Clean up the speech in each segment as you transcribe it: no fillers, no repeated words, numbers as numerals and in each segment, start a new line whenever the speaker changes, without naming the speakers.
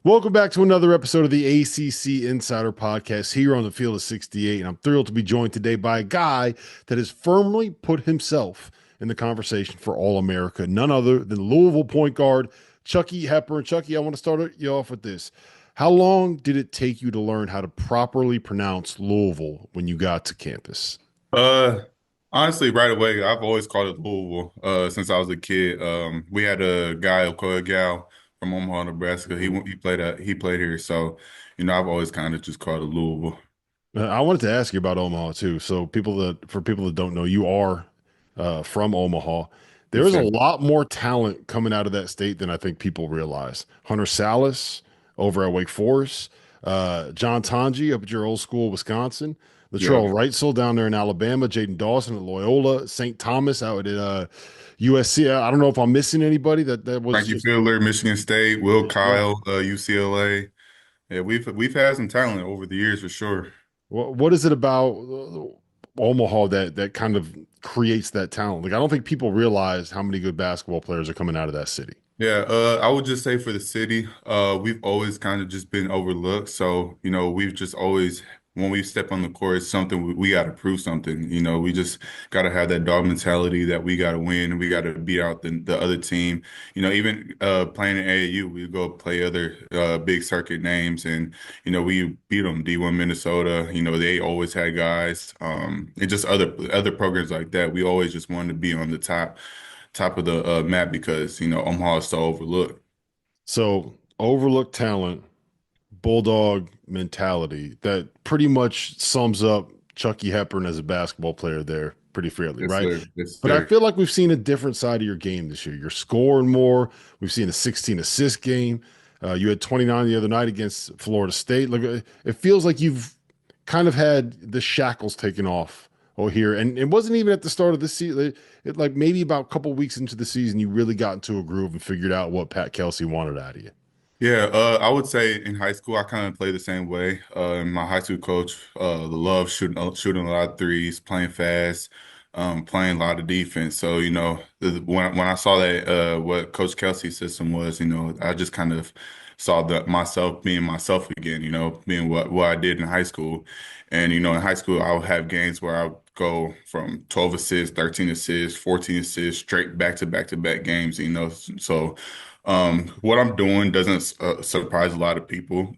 Welcome back to another episode of the ACC Insider Podcast here on the field of 68. And I'm thrilled to be joined today by a guy that has firmly put himself in the conversation for All America, none other than Louisville point guard Chucky Hepburn. Chucky, I want to start you off with this. How long did it take you to learn how to properly pronounce Louisville when you got to campus?
Uh, Honestly, right away, I've always called it Louisville. Since I was a kid. We had a guy, Okoye Gal from Omaha, Nebraska. He
Mhm.
he played he played here, so I've always kind of just called it Louisville.
I wanted to ask you about Omaha too. So for people that don't know, you are from Omaha. There
Yes,
is a
sir.
lot more talent coming out of that state than I think people realize. Hunter Salas over at Wake Forest, John Tanji up at your old school, Wisconsin,
Yep.
Latrell Wrightsell down there in Alabama, Jaden Dawson at Loyola, St. Thomas out at USC. I don't know if I'm missing anybody that was
Frankie
just
Fiddler, Michigan State, Will
yeah.
Kyle, UCLA. Yeah, we've had some talent over the years for sure.
What is it about Omaha that kind of creates that talent? Like I don't think people realize how many good basketball players are coming out of that city.
Yeah, I would just say for the city, we've always kind of just been overlooked. So, we've just always, when we step on the court, it's something we got to prove something. We just got to have that dog mentality that we got to win. We got to beat out the other team. Even playing in AAU, we go play other big circuit names, and we beat them. D1 Minnesota. They always had guys. And just other programs like that. We always just wanted to be on the top of the map because Omaha is so overlooked.
So overlooked talent, bulldog mentality that pretty much sums up Chucky Hepburn as a basketball player there pretty fairly,
Yes,
right?
sir. Yes,
But I
sir.
feel like we've seen a different side of your game this year. You're scoring more. We've seen a 16 assist game. You had 29 the other night against Florida State. Like it feels like you've kind of had the shackles taken off here, and it wasn't even at the start of the season. Like maybe about a couple weeks into the season, you really got into a groove and figured out what Pat Kelsey wanted out of you.
Yeah, I would say in high school I kind of played the same way. My high school coach, the love shooting a lot of threes, playing fast, playing a lot of defense. So when I saw that what Coach Kelsey's system was, I just kind of saw that myself being myself again. Being what I did in high school, and in high school I would have games where I would go from 12 assists, 13 assists, 14 assists, straight back to back to back games. So. What I'm doing doesn't surprise a lot of people.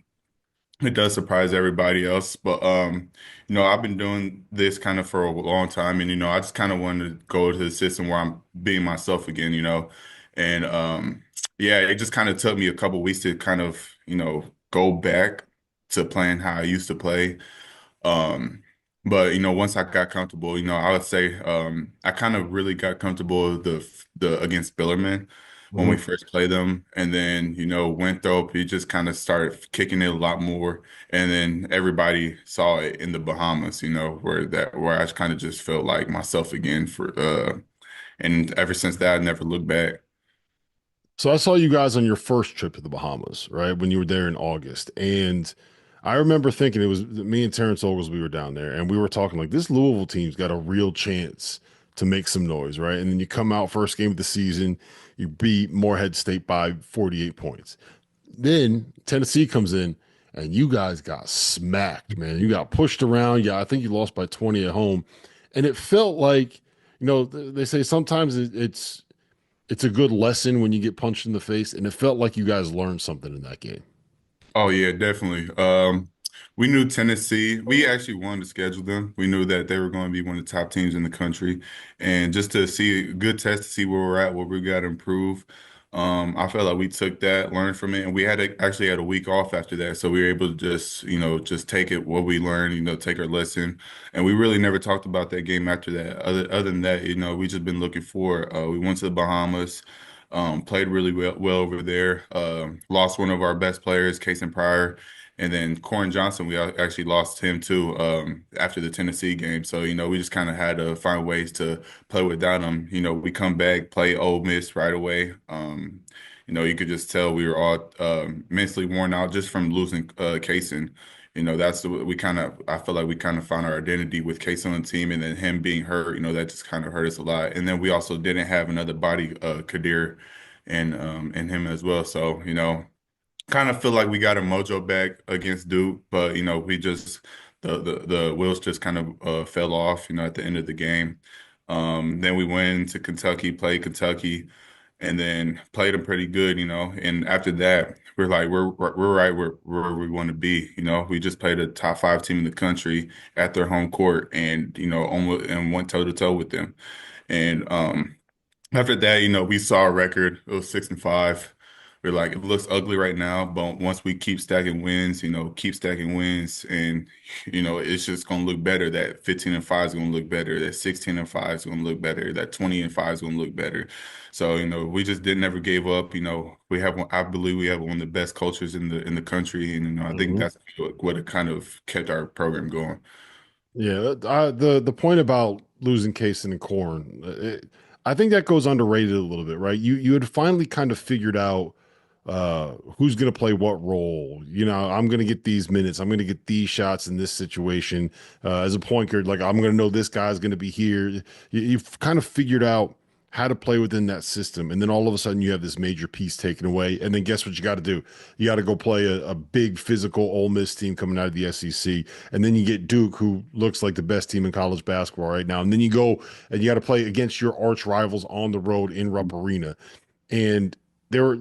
It does surprise everybody else, but I've been doing this kind of for a long time, and I just kind of wanted to go to the system where I'm being myself again, and yeah, it just kind of took me a couple weeks to kind of go back to playing how I used to play. Um, but once I got comfortable, I would say I kind of really got comfortable with the against Billerman when we
Mhm.
first played them, and then Winthrop, he just kind of started kicking it a lot more, and then everybody saw it in the Bahamas, where I kind of just felt like myself again and ever since that I never looked back.
So I saw you guys on your first trip to the Bahamas, right? When you were there in August. And I remember thinking it was me and Terrence Ogles, we were down there and we were talking like this Louisville team's got a real chance to make some noise, right? And then you come out first game of the season, you beat Morehead State by 48 points. Then Tennessee comes in and you guys got smacked, man. You got pushed around. Yeah, I think you lost by 20 at home. And it felt like, they say sometimes it's a good lesson when you get punched in the face, and it felt like you guys learned something in that game.
Oh yeah, definitely. We knew Tennessee. We actually wanted to schedule them. We knew that they were going to be one of the top teams in the country, and just to see a good test to see where we're at, what we got to improve. I felt like we took that, learned from it, and we actually had a week off after that, so we were able to just take it what we learned, take our lesson, and we really never talked about that game after that. Other than that, we just been looking forward. We went to the Bahamas. Played really well over there. Lost one of our best players, Casey Pryor, and then Corin Johnson. We actually lost him too after the Tennessee game. So we just kind of had to find ways to play without him. We come back, play Ole Miss right away. You could just tell we were all mentally worn out just from losing Casey. That's we kind of I feel like we kind of found our identity with Case on the team, and then him being hurt, that just kind of hurt us a lot. And then we also didn't have another body, Kadir, and him as well. So kind of feel like we got a mojo back against Duke, but we just the wheels just kind of fell off, at the end of the game. Then we went to Kentucky, played Kentucky, and then played them pretty good, And after that, we're like we're right where we want to be, We just played a top five team in the country at their home court, and almost and went toe to toe with them. And after that, we saw a record. It was 6-5. We're like, it looks ugly right now, but once we keep stacking wins, keep stacking wins, and it's just gonna look better. That 15-5 is gonna look better. That 16-5 is gonna look better. That 20-5 is gonna look better. So, we just didn't never gave up. I believe we have one of the best cultures in the country, and I think
Mhm.
that's what it kind of kept our program going.
Yeah, the point about losing Kason and Corn, I think that goes underrated a little bit, right? You had finally kind of figured out who's going to play what role. I'm going to get these minutes. I'm going to get these shots in this situation. As a point guard, like I'm going to know this guy's going to be here. You've kind of figured out how to play within that system, and then all of a sudden you have this major piece taken away. And then guess what you got to do? You got to go play a big physical Ole Miss team coming out of the SEC, and then you get Duke, who looks like the best team in college basketball right now. And then you go and you got to play against your arch rivals on the road in Rupp Arena, and there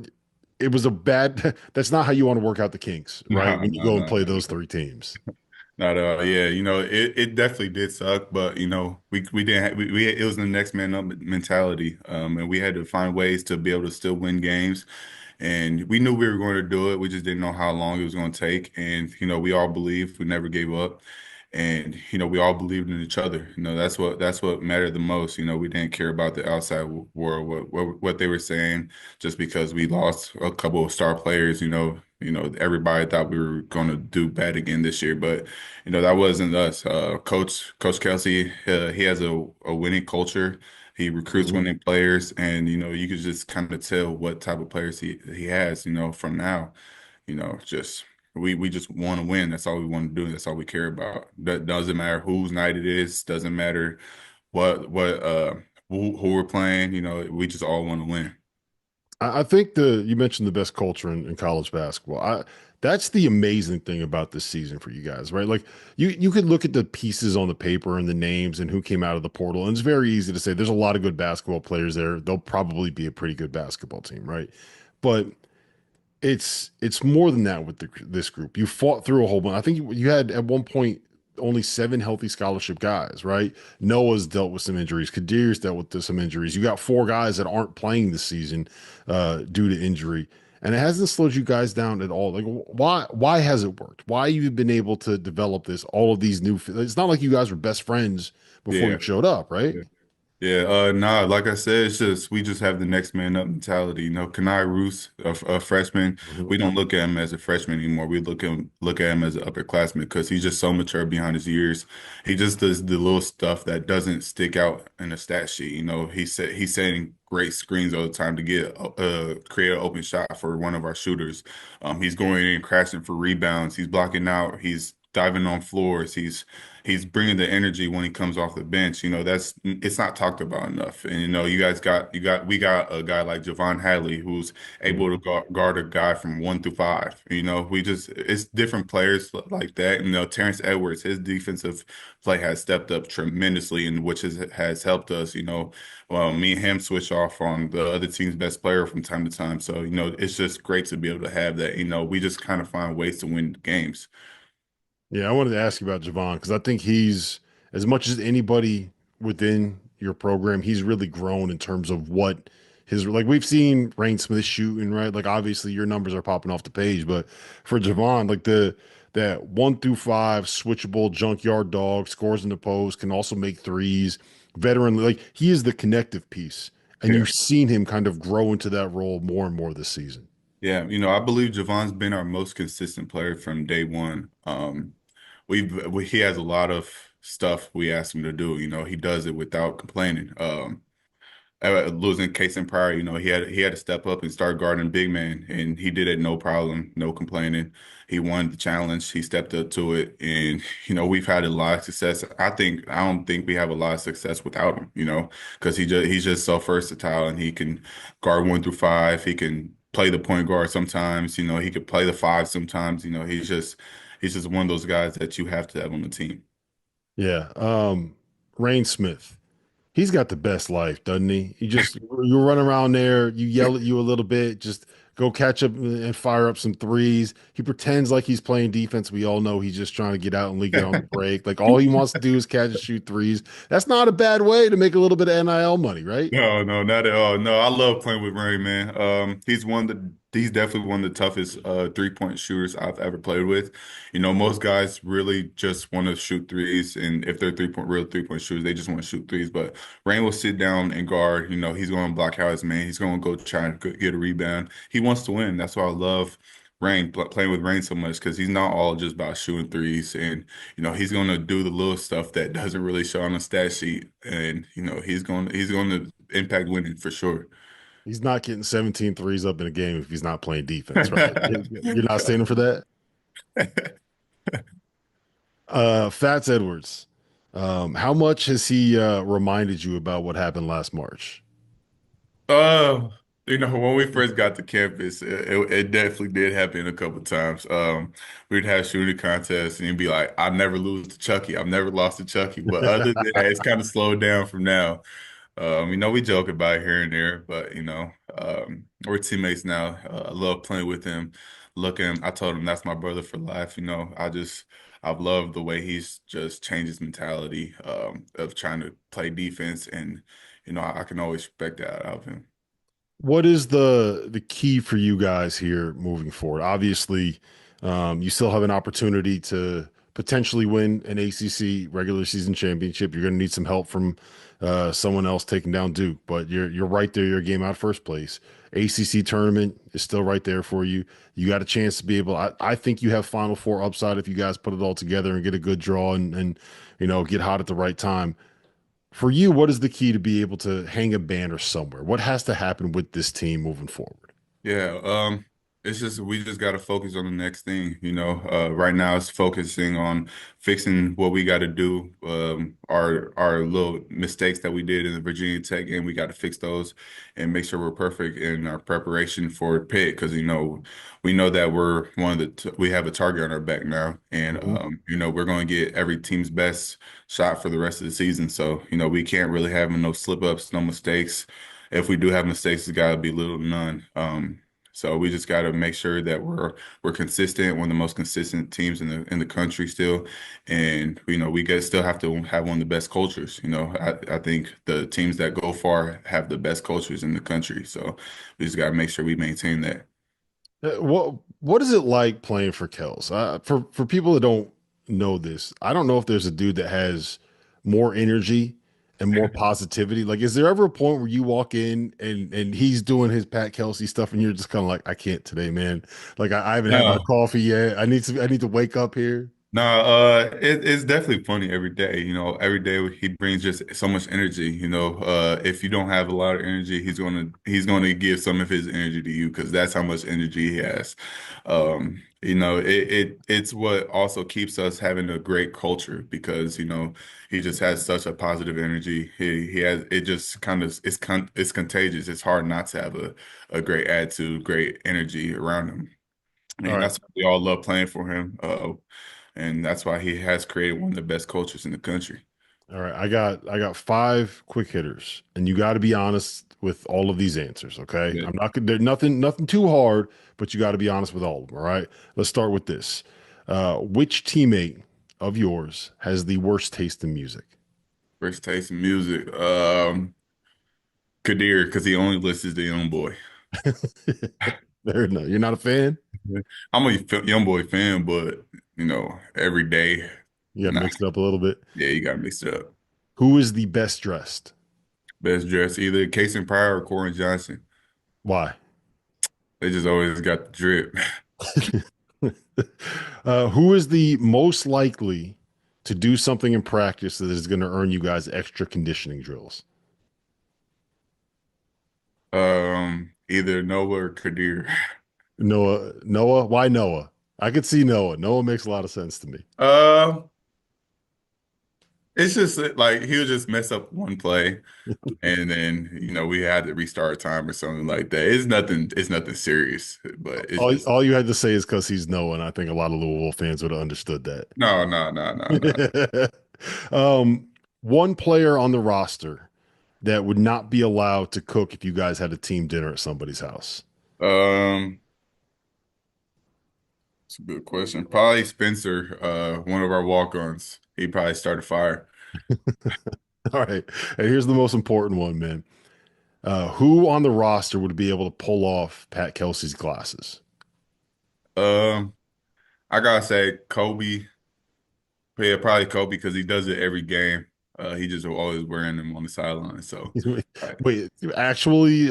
it was a bad that's not how you want to work out the kinks, right?
No,
When you
no,
go and
no,
play
no.
those three teams.
Not at all. Yeah, it definitely did suck, but we didn't have, we it was the next man up mentality. And we had to find ways to be able to still win games. And we knew we were going to do it. We just didn't know how long it was going to take. And we all believed, we never gave up. And we all believed in each other. That's what mattered the most. We didn't care about the outside world, what they were saying, just because we lost a couple of star players. Everybody thought we were going to do bad again this year, but that wasn't us. Coach Kelsey, he has a winning culture. He recruits
Mhm.
winning players, and you could just kind of tell what type of players he has. From now, just we just want to win. That's all we want to do. That's all we care about. That doesn't matter whose night it is. Doesn't matter what who we're playing. We just all want to win.
I think you mentioned the best culture in college basketball. That's the amazing thing about this season for you guys, right? Like you could look at the pieces on the paper and the names and who came out of the portal, and it's very easy to say there's a lot of good basketball players there. They'll probably be a pretty good basketball team, right? But it's more than that with this group. You fought through a whole bunch. I think you had at one point only seven healthy scholarship guys, right? Noah's dealt with some injuries. Kadir's dealt with some injuries. You got four guys that aren't playing this season due to injury, and it hasn't slowed you guys down at all. Like why has it worked? Why you've been able to develop this? All of these new. It's not like you guys were best friends before you
Yeah.
showed up, right?
Yeah, nah, like I said, it's just we just have the next man up mentality. Kanai Roos, a freshman,
Mhm.
we don't look at him as a freshman anymore. We look at him as an upperclassman because he's just so mature behind his years. He just does the little stuff that doesn't stick out in a stat sheet. He's setting great screens all the time to create an open shot for one of our shooters. He's going in and crashing for rebounds. He's blocking out. He's diving on floors. He's bringing the energy when he comes off the bench. It's not talked about enough. And we got a guy like Javon Hadley who's able to
Mhm.
guard a guy from 1 through 5. It's different players like that. Terrence Edwards, his defensive play has stepped up tremendously, and which has helped us. Well, me and him switch off on the other team's best player from time to time. So it's just great to be able to have that. We just kind of find ways to win games.
Yeah, I wanted to ask you about Javon because I think he's as much as anybody within your program, he's really grown in terms of what his like we've seen Rain Smith shooting, right? Like obviously your numbers are popping off the page, but for Javon, like the that 1 through 5 switchable junkyard dog, scores in the post, can also make threes, veteran, like he is the connective piece. And
Yeah.
you've seen him kind of grow into that role more and more this season.
Yeah, I believe Javon's been our most consistent player from day one. He has a lot of stuff we ask him to do. He does it without complaining. Losing case in prior, he had to step up and start guarding big man, and he did it no problem, no complaining. He won the challenge. He stepped up to it, and we've had a lot of success. I don't think we have a lot of success without him. Because he's just so versatile, and he can guard 1 through 5. He can play the point guard sometimes. You know, he could play the five sometimes. You know, he's just one of those guys that you have to have on the team.
Yeah. Rain Smith. He's got the best life, doesn't he? You run around there, you yell at you a little bit, just go catch up and fire up some threes. He pretends like he's playing defense. We all know he's just trying to get out and leak it on the break. Like all he wants to do is catch and shoot threes. That's not a bad way to make a little bit of NIL money, right?
No, no, not at all. No, I love playing with Rain, man. He's definitely one of the toughest three-point shooters I've ever played with. You know, most guys really just want to shoot threes, and if they're real three-point shooters, they just want to shoot threes. But Rain will sit down and guard. You know, he's going to block out his man. He's going to go try and get a rebound. He wants to win. That's why I love playing with Rain so much because he's not all just about shooting threes, and you know he's going to do the little stuff that doesn't really show on the stat sheet, and you know he's going to impact winning for sure.
He's not getting 17 threes up in a game if he's not playing defense, right? You're not standing for that? Fats Edwards. How much has he reminded you about what happened last March?
Uh, you know, when we first got to campus, it definitely did happen a couple times. We'd have shooting contests and he'd be like, "I never lose to Chucky. I've never lost to Chucky." But other than that, it's kind of slowed down from now. You know, we joke about it here and there, but you know, we're teammates now. I love playing with him. Looking, I told him that's my brother for life. You know, I've loved the way he's just changed his mentality of trying to play defense, and you know, I can always respect that out of him.
What is the key for you guys here moving forward? Obviously, you still have an opportunity to potentially win an ACC regular season championship. You're going to need some help from someone else taking down Duke, but you're right there. You're a game out first place. ACC tournament is still right there for you. You got a chance to be able. I think you have Final Four upside if you guys put it all together and get a good draw and get hot at the right time. For you, what is the key to be able to hang a banner somewhere? What has to happen with this team moving forward?
Yeah, it's just we just got to focus on the next thing, you know. Right now it's focusing on fixing what we got to do. Our little mistakes that we did in the Virginia Tech game, we got to fix those and make sure we're perfect in our preparation for Pitt because you know we know that we're one of we have a target on our back now, and
Mhm.
you know we're going to get every team's best shot for the rest of the season. So you know we can't really have no slip ups, no mistakes. If we do have mistakes, it's got to be little to none. So we just got to make sure that we're consistent, one of the most consistent teams in the country still, and you know we get still have to have one of the best cultures. You know, I think the teams that go far have the best cultures in the country. So we just got to make sure we maintain that.
What is it like playing for Kels? For people that don't know this, I don't know if there's a dude that has more energy and more positivity. Like, is there ever a point where you walk in and he's doing his Pat Kelsey stuff and you're just kind of like, I can't today, man. Like, I haven't had my
No.
coffee yet. I need to wake up here.
No, it's definitely funny every day. You know, every day he brings just so much energy. You know, if you don't have a lot of energy, he's gonna give some of his energy to you because that's how much energy he has. You know, it's what also keeps us having a great culture because you know he just has such a positive energy. He has it just kind of it's contagious. It's hard not to have a great attitude, great energy around him,
All
and
right.
that's why we all love playing for him. And that's why he has created one of the best cultures in the country.
All right. I got five quick hitters, and you got to be honest with all of these answers, okay?
Yeah.
I'm not gonna there's nothing too hard, but you got to be honest with all of them, all right? Let's start with this. Which teammate of yours has the worst taste in music?
First taste in music. Kadir, because he only listens to Young Boy.
There, no, you're not a fan?
Yeah. I'm a Young Boy fan, but you know, every day,
You got to
nah.
mix it up a little bit.
Yeah, you gotta mix it up.
Who is the best dressed?
Best dress, either Casey Pryor or Corey Johnson.
Why?
They just always got the drip.
Who is the most likely to do something in practice that is going to earn you guys extra conditioning drills?
Either Noah or Kadir.
Noah. Why Noah? I could see Noah. Noah makes a lot of sense to me.
Uh, It's just like he'll just mess up one play, and then we had to restart time or something like that. It's nothing. It's nothing serious, but it's just
All you had to say is because he's Noah, and I think a lot of Louisville fans would have understood
no, no, no, no, no.
that. One player on the roster that would not be allowed to cook if you guys had a team dinner at somebody's house.
Um, it's a good question. Probably Spencer, one of our walk-ons. He probably started fire.
All right. And here's the most important one, man. Who on the roster would be able to pull off Pat Kelsey's glasses?
Um, I gotta say Kobe. Yeah, probably Kobe because he does it every game. He just always wearing them on the sideline. So, right.
Wait, actually,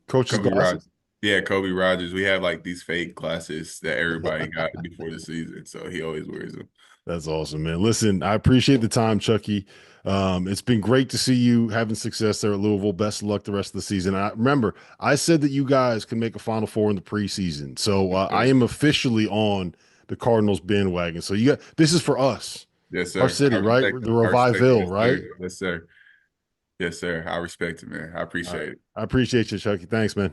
coach's
Kobe
glasses?
Rogers. Yeah, Kobe Rogers. We have like these fake glasses that everybody got before the season, so he always wears them.
That's awesome, man. Listen, I appreciate the time, Chucky. It's been great to see you having success there at Louisville. Best of luck the rest of the season. I remember I said that you guys can make a Final Four in the preseason, so
Yes,
I
sir.
am officially on the Cardinals bandwagon. So you got this is for us,
Yes,
our
sir. I
city, right?
respect
The
it. I respect it.
Revival,
Yes,
right?
sir. Yes, sir. Yes, sir. I respect it, man. I
All right.
appreciate it.
I appreciate you, Chucky. Thanks, man.